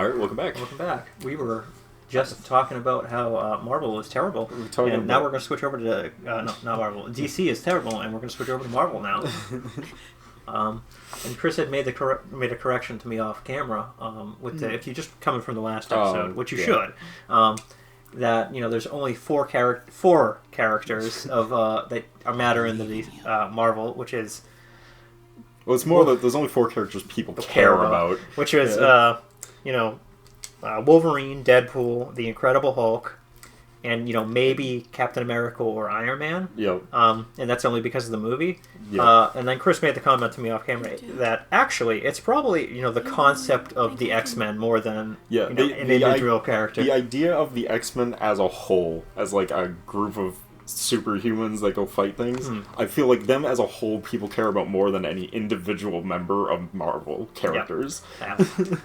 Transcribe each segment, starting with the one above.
All right, welcome back. Welcome back. We were just talking about how Marvel is terrible, and now we're going to switch over to not Marvel. DC is terrible, and we're going to switch over to Marvel now. And Chris had made a correction to me off camera with the, if you just coming from the last episode, which you should, that there's only four characters of that matter in the Marvel, which is it's more that there's only four characters people care about, which is Wolverine, Deadpool, the Incredible Hulk, and maybe Captain America or Iron Man. Yep. And that's only because of the movie. Yep. And then Chris made the comment to me off camera that actually it's probably the concept of the X-Men more than an individual character. The idea of the X-Men as a whole, as like a group of superhumans that go fight things, I feel like them as a whole people care about more than any individual member of Marvel characters.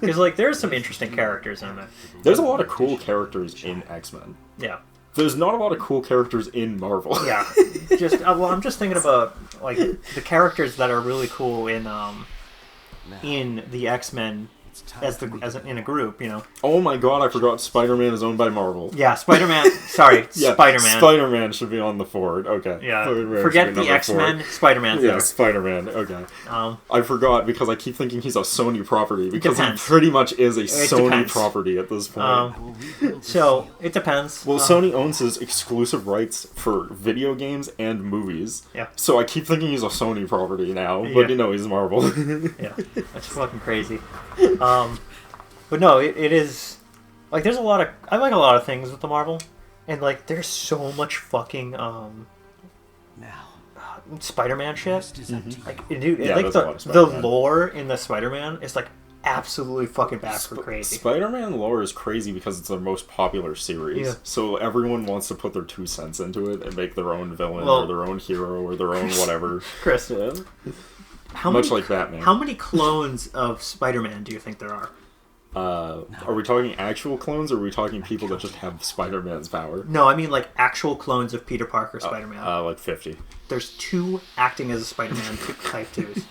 Because there's some interesting characters in it. There's a lot of cool characters in X-Men. Yeah. There's not a lot of cool characters in Marvel. Yeah. I'm just thinking about the characters that are really cool in the X-Men in a group, Oh my god, I forgot Spider-Man is owned by Marvel. Yeah, Spider-Man. Sorry, yeah, Spider-Man. Spider-Man should be on the forward. Okay. Yeah. Forget the X-Men. Spider-Man's there. Yeah, Spider-Man. Okay. I forgot because I keep thinking he's a Sony property because he pretty much is a Sony property at this point. So it depends. Well, Sony owns his exclusive rights for video games and movies. Yeah. So I keep thinking he's a Sony property now, but he's Marvel. Yeah, that's fucking crazy. But no, it is there's a lot of I like a lot of things with the Marvel, and there's so much fucking Spider-Man shit. Dude, the lore in the Spider-Man is absolutely fucking batshit crazy. Spider-Man lore is crazy because it's their most popular series, so everyone wants to put their 2 cents into it and make their own villain or their own hero or their own whatever. Chris, much like Batman. How many clones of Spider-Man do you think there are? Are we talking actual clones, or are we talking people that just have Spider-Man's power? No, I mean actual clones of Peter Parker Spider-Man. Like 50. There's 2 acting as a Spider-Man type 2s.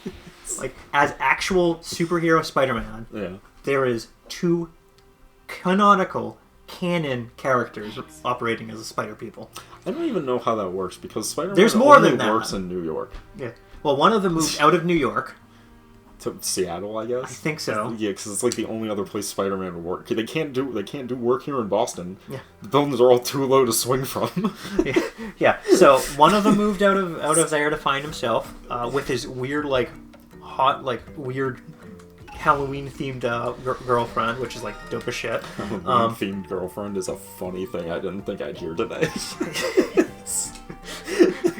As actual superhero Spider-Man, there is 2 canonical canon characters operating as a Spider People. I don't even know how that works because Spider-Man there's more only than that. Works in New York. Yeah. Well, one of them moved out of New York. To Seattle, I guess. I think so. Yeah, because it's the only other place Spider-Man would work. They can't do work here in Boston. Yeah. The buildings are all too low to swing from. Yeah. So one of them moved out of there to find himself with his weird weird Halloween themed girlfriend, which is dope as shit. Halloween themed girlfriend is a funny thing I didn't think I'd hear today.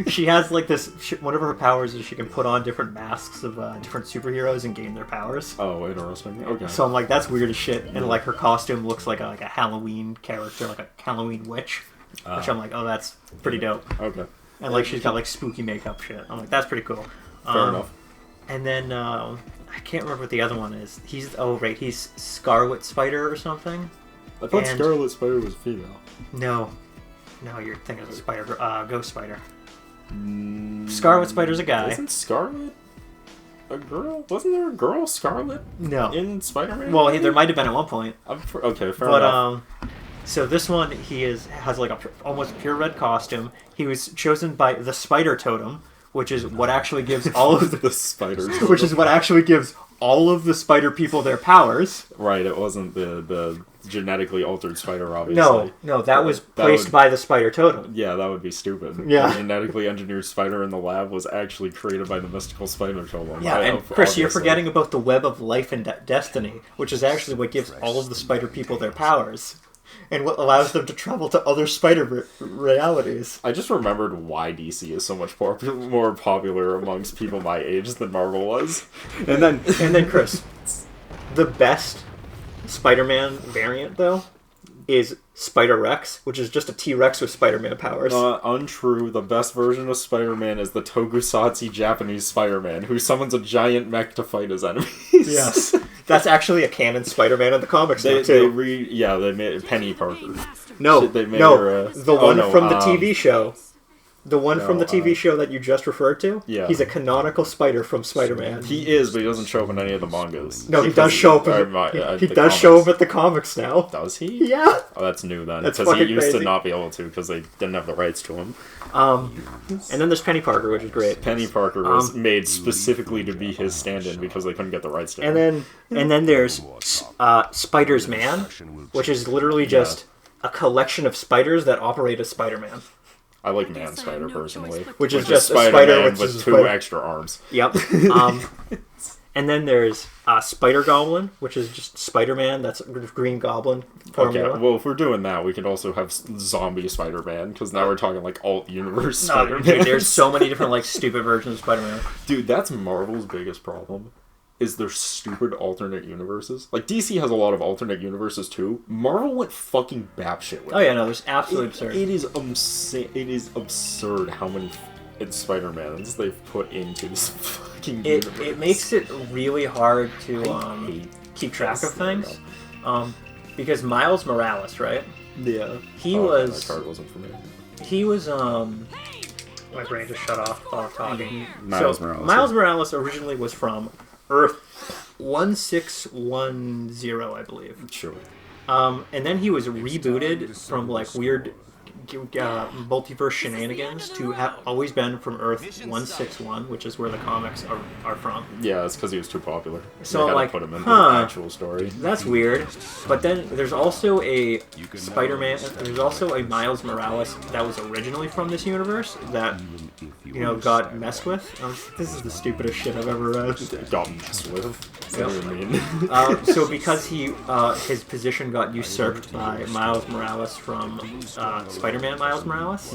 She has this. One of her powers is she can put on different masks of different superheroes and gain their powers. Oh, interesting. Okay. So I'm that's weird as shit, and her costume looks like a Halloween character, like a Halloween witch, which I'm oh, that's pretty dope. Okay. And she's got spooky makeup shit. I'm that's pretty cool. Fair enough. And then I can't remember what the other one is. He's Scarlet Spider or something. I thought Scarlet Spider was female. No, you're thinking of Ghost Spider. Scarlet Spider's a guy. Isn't Scarlet a girl? Wasn't there a girl Scarlet? No. In Spider-Man? Well, there might have been at one point. Okay, fair enough. So this one, has a almost pure red costume. He was chosen by the Spider Totem, which is what actually gives all of the Spider Totem. Which is what actually gives all of the Spider People their powers. Right, it wasn't the genetically altered spider, obviously. No, that was placed by the Spider Totem. Yeah, that would be stupid. Yeah. The genetically engineered spider in the lab was actually created by the mystical Spider Totem. Yeah, and Chris, obviously. You're forgetting about the Web of Life and Destiny, which is actually what gives all of the Spider People their powers. And what allows them to travel to other spider realities. I just remembered why DC is so much more popular amongst people my age than Marvel was. And then Chris, the best Spider-Man variant, though, is Spider-Rex, which is just a T-Rex with Spider-Man powers. Untrue. The best version of Spider-Man is the Tokusatsu Japanese Spider-Man, who summons a giant mech to fight his enemies. Yes. That's actually a canon Spider-Man in the comics now, too. They made Penny Parker. No, they made her, the one from the TV show. The one from the TV show that you just referred to? Yeah. He's a canonical spider from Spider-Man. He is, but he doesn't show up in any of the mangas. No, he does show up in he does show up at the comics now. Does he? Yeah. Oh, that's new then. That's Because he used crazy. to not be able to because they didn't have the rights to him. And then there's Penny Parker, which is great. Penny Parker was made specifically to be his stand-in because they couldn't get the rights to him. And then there's Spider's Man, which is literally just a collection of spiders that operate as Spider-Man. I like Man Spider personally, which is just a spider with two extra arms. Yep. And then there's Spider Goblin, which is just Spider-Man. That's Green Goblin formula. Okay, well, if we're doing that, we could also have Zombie Spider-Man, because now we're talking, like, alt-universe No, Spider-Man. dude, there's so many different, like, stupid versions of Spider-Man. Dude, that's Marvel's biggest problem, is their stupid alternate universes. Like, DC has a lot of alternate universes, too. Marvel went fucking batshit with it. Oh, yeah, no, there's absolutely absurd. It is absurd how many Spider-Mans they've put into this fucking universe. It makes it really hard to keep track of things. Because Miles Morales, right? Yeah. He was... That card wasn't for me. He was, my brain just shut off while I was talking. Miles Morales. Miles Morales originally was from Earth 1610, I believe. Sure. And then he was rebooted from, like, weird multiverse shenanigans to have always been from Earth 161, which is where the comics are from. Yeah, it's because he was too popular. So they had like, to put him in the actual story. That's weird. But then there's also a Spider-Man. There's also a Miles Morales that was originally from this universe that got messed with. This is the stupidest shit I've ever read. Got messed with. What do you mean? So because his position got usurped by Miles Morales from Spider-Man Miles Morales.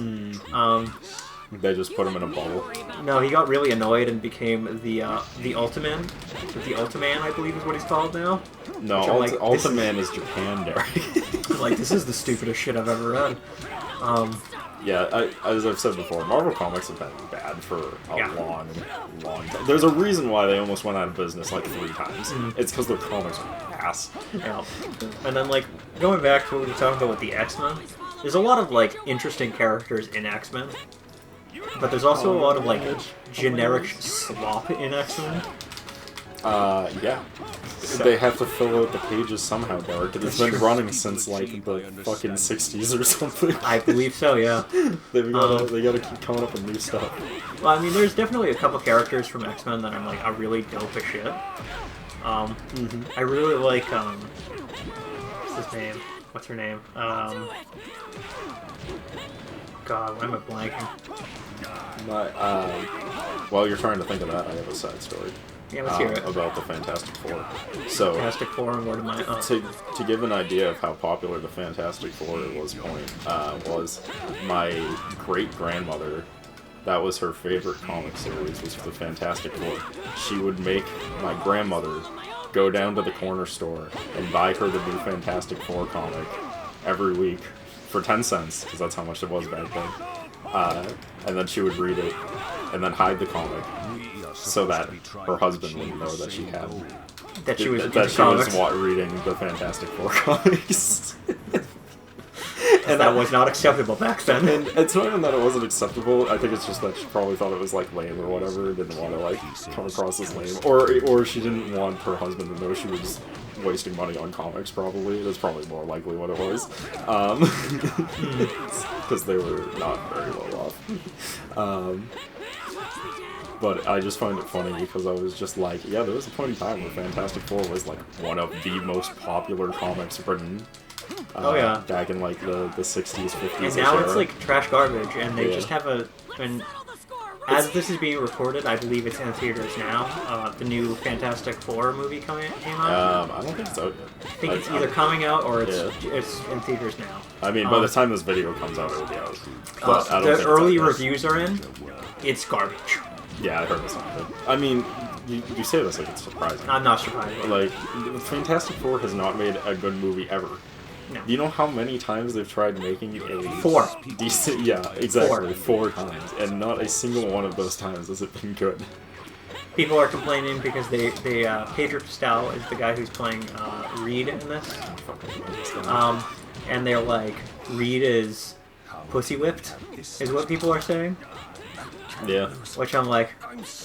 They just put him in a bubble. No, he got really annoyed and became the Ultiman. The Ultiman, I believe, is what he's called now. No, Ultiman is Japan, Derek. Like, this is the stupidest shit I've ever read. Yeah, as I've said before, Marvel Comics have been bad for a long time. There's a reason why they almost went out of business like 3 times. It's because their comics are ass. Yeah. And then, like, going back to what we were talking about with the X-Men, there's a lot of, like, interesting characters in X-Men. But there's also a lot of, like, generic slop in X-Men. Yeah. They have to fill out the pages somehow, Derek. It's been running since, like, the fucking 60s or something. I believe so, yeah. They gotta keep coming up with new stuff. Well, I mean, there's definitely a couple characters from X-Men that I'm like, are really dope as shit. I really like, what's his name? What's her name? God, why am I blanking? While you're trying to think of that, I have a side story. Yeah, let's hear it. About the Fantastic Four. So, Fantastic Four and Word of My... To give an idea of how popular the Fantastic Four was my great-grandmother, that was her favorite comic series, was the Fantastic Four. She would make my grandmother go down to the corner store and buy her the new Fantastic Four comic every week for 10 cents, because that's how much it was back then. And then she would read it, and then hide the comic, so that her husband wouldn't know that she had was reading the Fantastic Four comics. And that was not acceptable back then. And it's not even that it wasn't acceptable. I think it's just that she probably thought it was like lame or whatever. Didn't want to like come across as lame, or she didn't want her husband to know she was wasting money on comics. Probably that's probably more likely what it was, because they were not very well off. But I just find it funny because I was just like, yeah, there was a point in time where Fantastic Four was like one of the most popular comics written. Back in like the 60s, 50s. And now it's like trash garbage, and they just have and as this is being recorded, I believe it's in theaters now. The new Fantastic Four movie came out. I don't think it's out yet. I think it's either coming out or it's in theaters now. I mean, by the time this video comes out, it'll be out. But I don't think early reviews are in. It's garbage. Yeah, I heard it's not good. I mean, you say this like it's surprising. I'm not surprised. Like, Fantastic Four has not made a good movie ever. No. You know how many times they've tried making a 4 decent? Yeah, exactly. 4 times, and not a single one of those times has it been good. People are complaining because Pedro Pascal is the guy who's playing Reed in this. And they're like, Reed is pussy whipped, is what people are saying. Yeah. Which I'm like,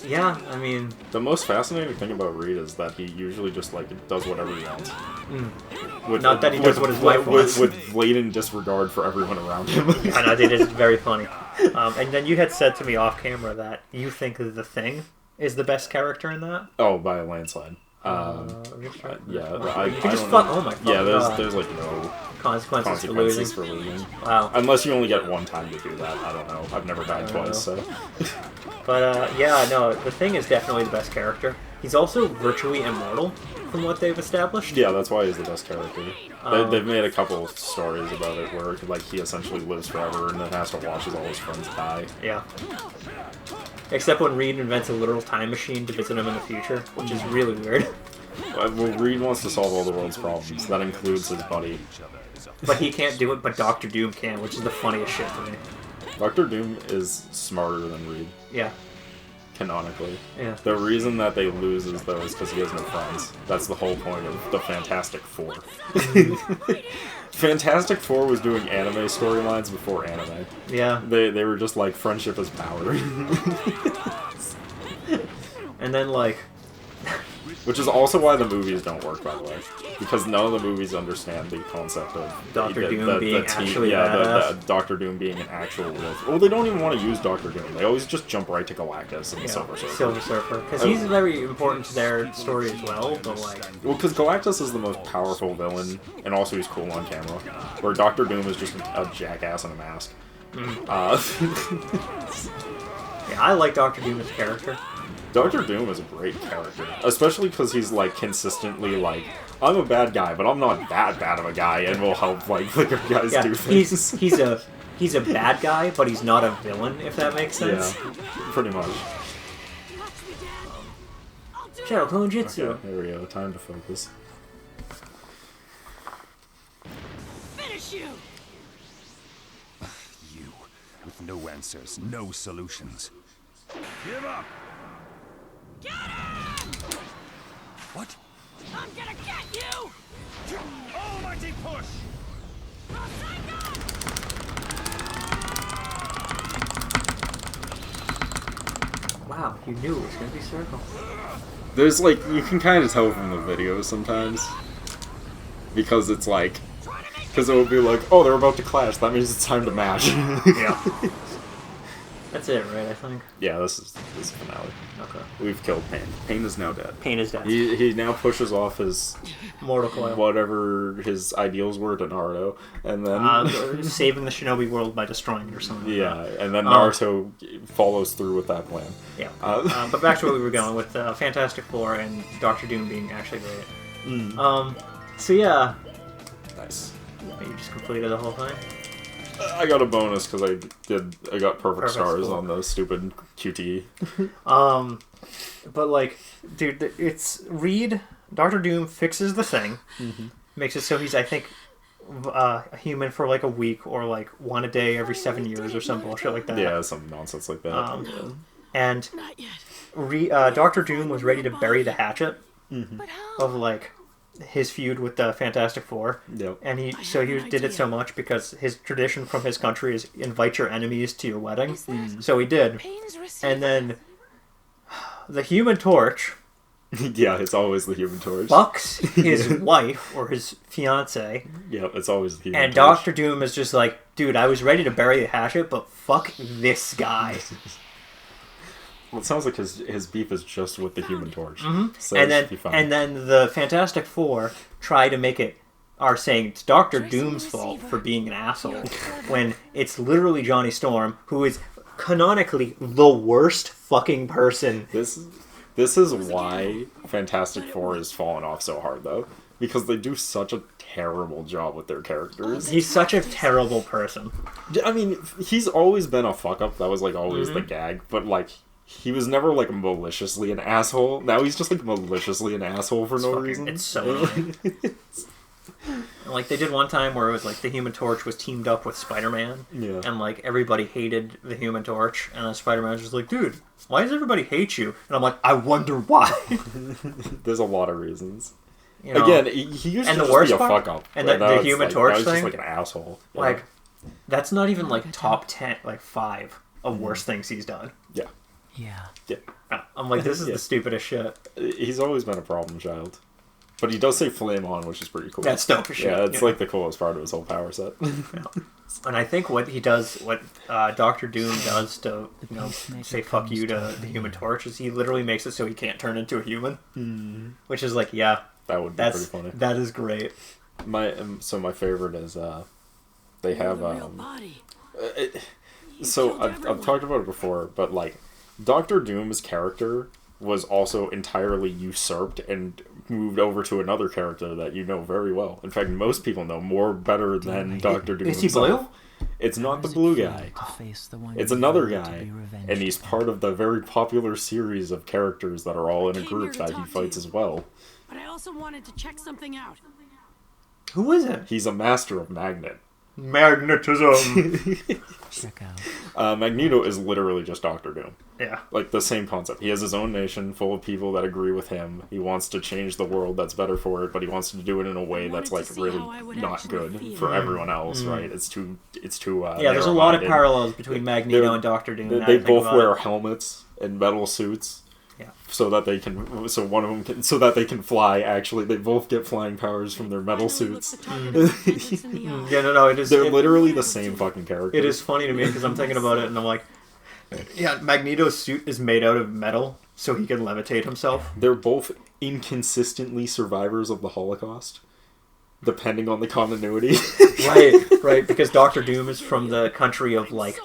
yeah, I mean... The most fascinating thing about Reed is that he usually just, like, does whatever he wants. Not that he does what his wife wants. With blatant disregard for everyone around him. I know, it is very funny. And then you had said to me off camera that you think The Thing is the best character in that? Oh, by a landslide. Oh my god. Yeah, there's like no consequences for losing. Wow. Unless you only get one time to do that. I don't know. I've never died twice, so. But yeah, no, The Thing is definitely the best character. He's also virtually immortal, from what they've established. Yeah, that's why he's the best character. They've made a couple stories about it where like he essentially lives forever and then has to watch as all his friends die. Yeah. Except when Reed invents a literal time machine to visit him in the future, which is really weird. Well, Reed wants to solve all the world's problems. That includes his buddy. But he can't do it, but Dr. Doom can, which is the funniest shit to me. Dr. Doom is smarter than Reed. Yeah. Canonically. Yeah. The reason that they lose is though is because he has no friends. That's the whole point of the Fantastic Four. Fantastic Four was doing anime storylines before anime. Yeah. They were just like, friendship is power. And then like... Which is also why the movies don't work, by the way. Because none of the movies understand the concept of Dr. Doom being actually badass. Dr. Doom being an actual wolf. Well, they don't even want to use Dr. Doom. They always just jump right to Galactus and Silver Surfer. Silver Surfer. Because he's very important to their story as well, but like... Well, because Galactus is the most powerful villain, and also he's cool on camera. Where Dr. Doom is just a jackass in a mask. Yeah, I like Dr. Doom as a character. Dr. Doom is a great character, especially because he's like consistently like, I'm a bad guy, but I'm not that bad of a guy, and will help like the good guys do things. He's a bad guy, but he's not a villain, if that makes sense. Yeah, pretty much. Shadow Clone Jutsu. Okay, there we go. Time to focus. Finish you! You, with no answers, no solutions. Give up! Get him! What? I'm gonna get you! Almighty push! Wow, you knew it was gonna be Circle. There's like, you can kind of tell from the videos sometimes. Because it's like, because it will be like, oh, they're about to clash, that means it's time to match. Yeah. That's it, right, I think? Yeah, this is the finale. Okay. We've killed Pain. Pain is now dead. Pain is dead. He now pushes off his... Mortal Coil. Whatever his ideals were to Naruto, and then... saving the Shinobi world by destroying it or something like that. And then Naruto follows through with that plan. Yeah. But back to where we were going with Fantastic Four and Dr. Doom being actually great. So yeah. Nice. You just completed the whole thing? I got a bonus because I got perfect stars on the stupid QTE. But like, dude, it's Reed. Dr. Doom fixes the thing, makes it so he's, I think, a human for like a week or like one a day every 7 years or some bullshit like that. Yeah, some nonsense like that. And Dr. Doom was ready to bury the hatchet of like his feud with the Fantastic Four. Yep. And he did it so much because his tradition from his country is invite your enemies to your wedding. So he did. And then the Human Torch. Yeah, it's always the Human Torch. Fucks his wife or his fiance. Yep, it's always the Human Torch. And Dr. Doom is just like, dude, I was ready to bury the hatchet, but fuck this guy. Well, it sounds like his beef is just with the Human Torch. So and then the Fantastic Four try to make it are saying it's Dr. Doom's fault for being an asshole when it's literally Johnny Storm, who is canonically the worst fucking person. This is why Fantastic Four has fallen off so hard, though. Because they do such a terrible job with their characters. He's such a terrible person. I mean, he's always been a fuck-up. That was, like, always the gag. But, like, he was never, like, maliciously an asshole. Now he's just, like, maliciously an asshole for no reason. It's so annoying. Like, they did one time where it was, like, the Human Torch was teamed up with Spider-Man. Yeah. And, like, everybody hated the Human Torch. And then Spider-Man was just like, dude, why does everybody hate you? And I'm like, I wonder why. There's a lot of reasons. You know, again, he used to just be a fuck-up. And the Human Torch thing? thing? Just, like, an asshole. Yeah. Like, That's not even like top 10, like 5 of worst things he's done. Yeah. Yeah. Yeah. I'm like, this is the stupidest shit. He's always been a problem child. But he does say flame on, which is pretty cool. That's dope as shit. Yeah, it's like the coolest part of his whole power set. And I think what he does, what Doctor Doom does to, you know, say fuck you to the Human Torch is he literally makes it so he can't turn into a human. Which is like, yeah. That would be pretty funny. That is great. My favorite is they have so I've talked about it before, but like Doctor Doom's character was also entirely usurped and moved over to another character that you know very well. In fact, most people know more better than Doctor Doom. Is he himself. blue? It's not the blue guy. It's another guy, and he's part of the very popular series of characters that are all in a group that he fights as well. But I also wanted to check something out. Who is it? He's a master of magnet. Magnetism. Check out. Magneto is literally just Doctor Doom. Yeah. Like, the same concept. He has his own nation full of people that agree with him. He wants to change the world that's better for it, but he wants to do it in a way that's, like, really not good for everyone else, right? It's too yeah, there's a lot of parallels between Magneto and Doctor Doom. They both wear helmets and metal suits. Yeah. So that they can, so one of them can, so that they can fly. Actually, they both get flying powers from their metal suits. Yeah, no, it is. They're literally the same fucking character. It is funny to me because I'm thinking about it and I'm like, yeah, Magneto's suit is made out of metal, so he can levitate himself. They're both inconsistently survivors of the Holocaust, depending on the continuity. right, because Doctor Doom is from the country of like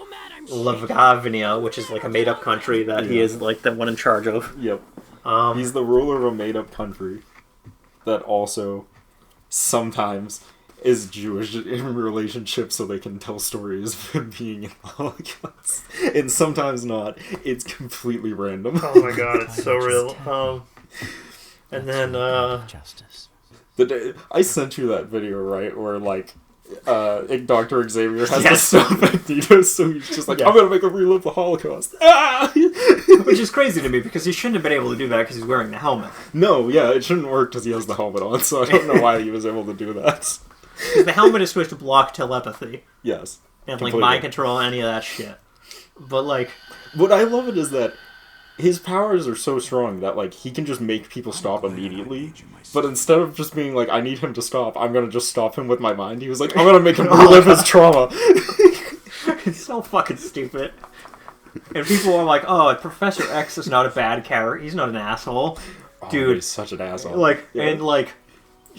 Lavgavnia, which is like a made-up country that he is like the one in charge of. Yep. He's the ruler of a made-up country that also sometimes is Jewish in relationships so they can tell stories of being in the Holocaust. And sometimes not. It's completely random. Oh my god, it's so real. And then, Justice. I sent you that video, right? Where, like, Dr. Xavier has to stop Magneto, so he's just like, I'm gonna make him relive the Holocaust. Which is crazy to me, because he shouldn't have been able to do that because he's wearing the helmet. No, yeah, it shouldn't work because he has the helmet on, so I don't know why he was able to do that. Because the helmet is supposed to block telepathy. Yes. And, completely. like, mind control, any of that shit. But, like... What I love it is that his powers are so strong that, like, he can just make people stop immediately. But instead of just being like, I need him to stop, I'm gonna just stop him with my mind, he was like, I'm gonna make him relive his trauma. It's so fucking stupid. And people are like, oh, Professor X is not a bad character. He's not an asshole. Dude. He's such an asshole. Like, and, like...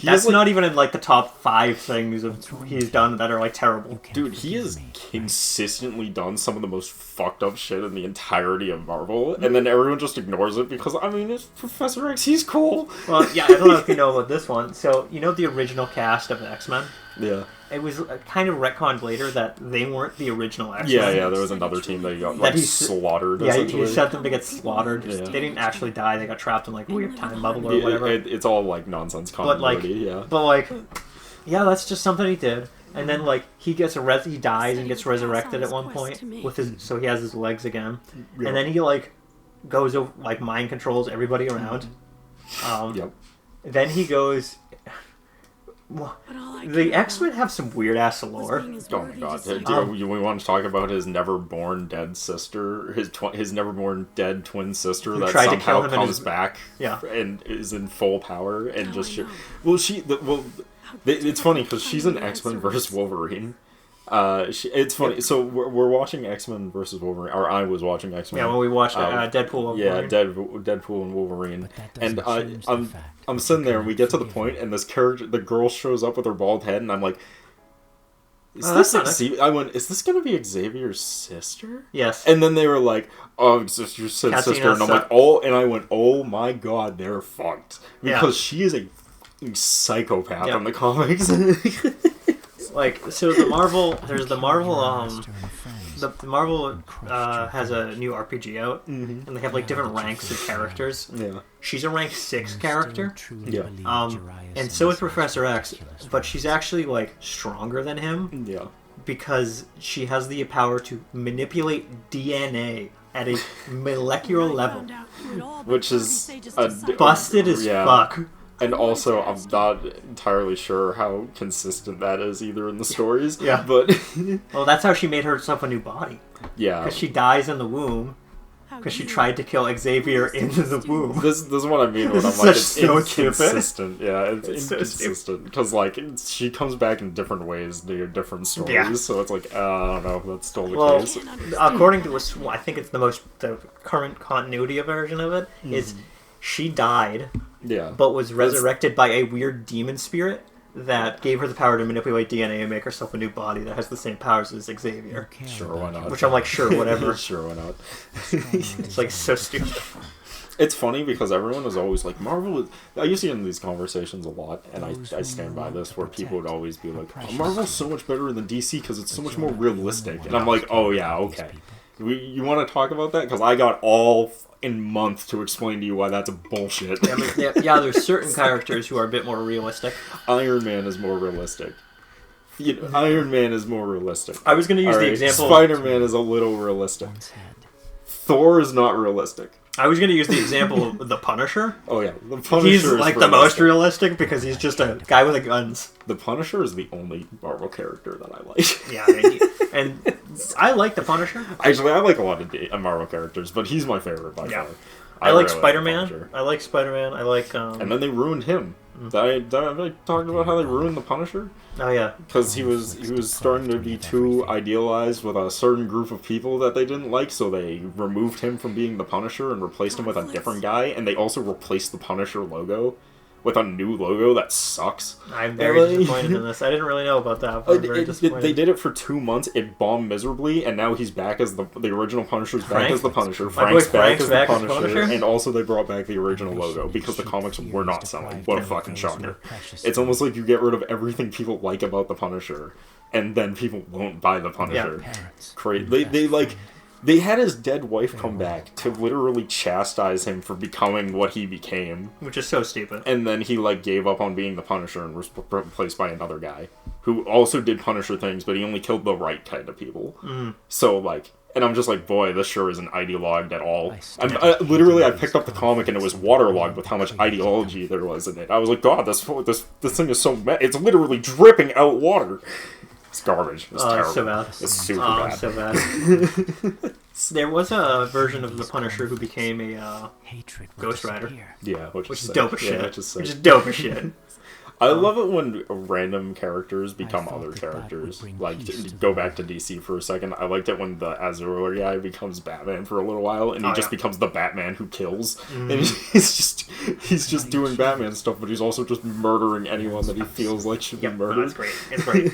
That's not even in, like, the top 5 things he's done that are, like, terrible. Dude, he has consistently done some of the most fucked up shit in the entirety of Marvel, and then everyone just ignores it because, I mean, it's Professor X, he's cool. Well, yeah, I don't know if you know about this one. So, you know the original cast of X-Men? Yeah. It was kind of retconned later that they weren't the original X-Men. Yeah, there was another team that got, like, slaughtered, yeah, essentially. he sent them to get slaughtered. Yeah. They didn't actually die, they got trapped in, like, a weird time bubble or whatever. It's all, like, nonsense continuity, But, like, yeah, that's just something he did. And then, like, he dies and gets resurrected at one point with his, so he has his legs again. Yeah. And then he, like, goes over, like, mind controls everybody around. Then he goes... The X-Men have some weird-ass lore. Oh my god. We want to talk about his never-born dead sister, his never-born dead twin sister that somehow comes back and is in full power and just... it's funny because she's an X-Men versus Wolverine. It's funny. So we're watching X-Men versus Wolverine, or I was watching X-Men. Yeah, when we watched Deadpool. Yeah, Deadpool and Wolverine, and I'm sitting there, and we get to the point, and this character, the girl, shows up with her bald head, and I'm like, is this gonna be Xavier's sister? Yes. And then they were like, oh, it's just your sister, and I'm like, I went, oh my god, they're fucked because she is a psychopath in the comics. Like, so the Marvel has a new RPG out, and they have, like, different ranks of characters. Yeah. She's a rank 6 character. Yeah. And so is Professor X, but she's actually, like, stronger than him. Yeah. Because she has the power to manipulate DNA at a molecular level. Which is... busted as fuck. And also, I'm not entirely sure how consistent that is either in the stories. Yeah. But Well, that's how she made herself a new body. yeah, Because she dies in the womb. Because she tried to kill Xavier in the womb. this is what I mean when I'm This is like, it's so stupid. inconsistent. Yeah, it's so inconsistent because like she comes back in different ways to different stories. Yeah. So it's like I don't know if that's still the Well, case. according to I think it's the current continuity version of it is she died, Yeah, but was resurrected by a weird demon spirit that gave her the power to manipulate DNA and make herself a new body that has the same powers as Xavier. sure, why not? Which I'm like, sure, whatever. Sure, why not? It's like so stupid. It's funny because everyone is always like, Marvel is... I used to get in these conversations a lot, and I stand by this, where people would always be like, oh, Marvel's so much better than DC because it's so much more realistic. And I'm like, oh yeah, okay. You want to talk about that? Because I got all in month to explain to you why that's a bullshit. I mean, yeah, there's certain characters who are a bit more realistic. Iron Man is more realistic. Iron Man is more realistic. I was going to use the example... Spider-Man is a little realistic. Thor is not realistic. I was going to use the example of the Punisher. Oh yeah, the Punisher He's is like the most realistic because he's just a guy with a guns. The Punisher is the only Marvel character that I like. Yeah, I mean, and I like the Punisher. Actually, I like a lot of Marvel characters, but he's my favorite by far. I like really Spider-Man. Punisher. I like Spider-Man. I like. And then they ruined him. Did I talk about how they ruined the Punisher? Oh yeah, Because he was starting to be too idealized with a certain group of people that they didn't like, so they removed him from being the Punisher and replaced him with a different guy, and they also replaced the Punisher logo with a new logo that sucks. I'm very disappointed in this. I didn't really know about that, but I'm very disappointed. They did it for 2 months. It bombed miserably, and now he's back as the original Punisher's back as the Punisher. Frank's back as the Punisher, and also they brought back the original logo because the comics were not selling. What a fucking shocker! It's almost like you get rid of everything people like about the Punisher, and then people won't buy the Punisher. Yeah. They had his dead wife come back to literally chastise him for becoming what he became. Which is so stupid. And then he, gave up on being the Punisher and was replaced by another guy. Who also did Punisher things, but he only killed the right kind of people. So, and I'm just like, boy, this sure isn't ideologued at all. I picked up the comic and it was waterlogged with how much ideology there was in it. I was like, God, this thing is so... It's literally dripping out water. It's garbage. It's terrible. It's so bad. It's super bad. So bad. There was a version of the Punisher who became a Ghost Rider. Yeah, which is sick. dope as shit. Yeah, which is dope as shit. I love it when random characters become other characters. To go back to DC for a second, I liked it when the Azure guy becomes Batman for a little while, and he just becomes the Batman who kills. And he's just doing Batman stuff, but he's also just murdering anyone that he feels like should be murdered. That's great. It's great.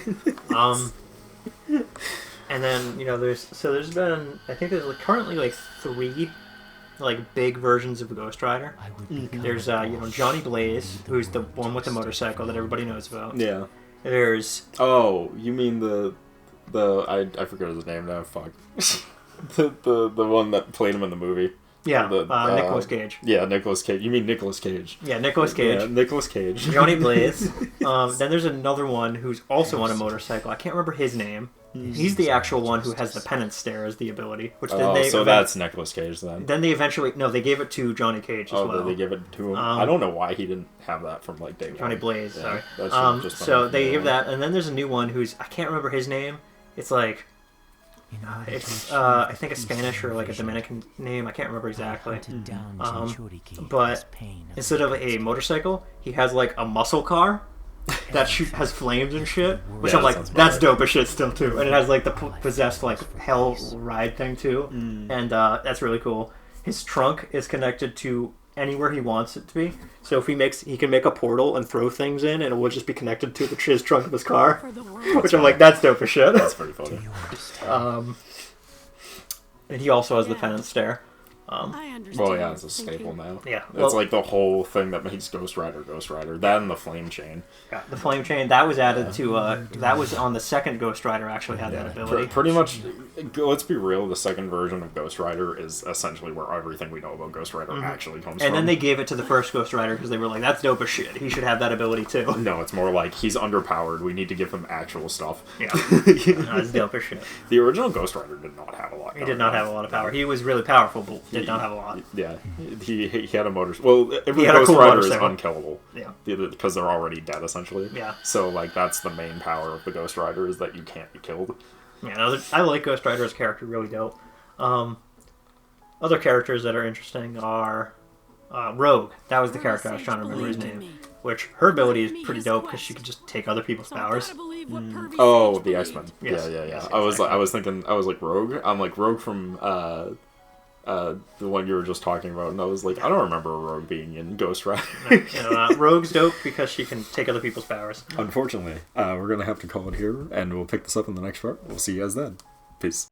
And then there's been there's currently 3 big versions of Ghost Rider. There's Johnny Blaze, who's the one with the motorcycle that everybody knows about. Yeah. There's you mean the I forget his name now. Fuck. the one that played him in the movie. Yeah, Nicolas Cage. Yeah, Nicolas Cage. You mean Nicolas Cage? Yeah, Nicolas Cage. Yeah, Nicolas Cage. Johnny Blaze. Then there's another one who's also on a motorcycle. I can't remember his name. He's the actual one who has the penance stare as the ability. Which then that's Nicolas Cage then. Then they eventually they gave it to Johnny Cage as well. They gave it to him. I don't know why he didn't have that from day one. Johnny Blaze. Yeah, sorry. So they gave that, and then there's a new one who's I can't remember his name. It's it's I think a Spanish or a Dominican name. I can't remember exactly. But instead of a motorcycle, he has a muscle car that has flames and shit. Which I'm that's dope as shit still too. And it has the possessed hell ride thing too. And that's really cool. His trunk is connected to anywhere he wants it to be. So if he can make a portal and throw things in, and it will just be connected to his trunk of his car. Which I'm that's dope as shit. That's pretty funny. And he also has the penance stare. I understand. Well, yeah, it's a staple now. Yeah. It's the whole thing that makes Ghost Rider. That and the flame chain. Yeah, the flame chain, that was added to, that was on the second Ghost Rider actually had that ability. Pretty much, let's be real, the second version of Ghost Rider is essentially where everything we know about Ghost Rider actually comes from. And then they gave it to the first Ghost Rider because they were like, that's dope as shit. He should have that ability too. No, it's more he's underpowered. We need to give him actual stuff. Yeah. That's dope as shit. The original Ghost Rider did not have a lot. He did not have a lot of power. He was really powerful, but did not have a lot. Yeah, he had a motor. Well, every had a Ghost cool Rider is motorcycle. unkillable. Yeah. Because they're already dead, essentially. Yeah. So, like, that's the main power of the Ghost Rider, is that you can't be killed. Yeah, no, I like Ghost Rider as a character, really dope. Other characters that are interesting are Rogue. That was the character I was trying to remember his name. Which, her ability is pretty dope because she could just take other people's powers. Oh, the X-Men. Yes. Yeah. Yes, I was exactly. thinking, I was like, Rogue? I'm like, Rogue from the one you were just talking about, and I was like, I don't remember Rogue being in Ghost Rider. Rogue's dope because she can take other people's powers. Unfortunately, we're going to have to call it here, and we'll pick this up in the next part. We'll see you guys then. Peace.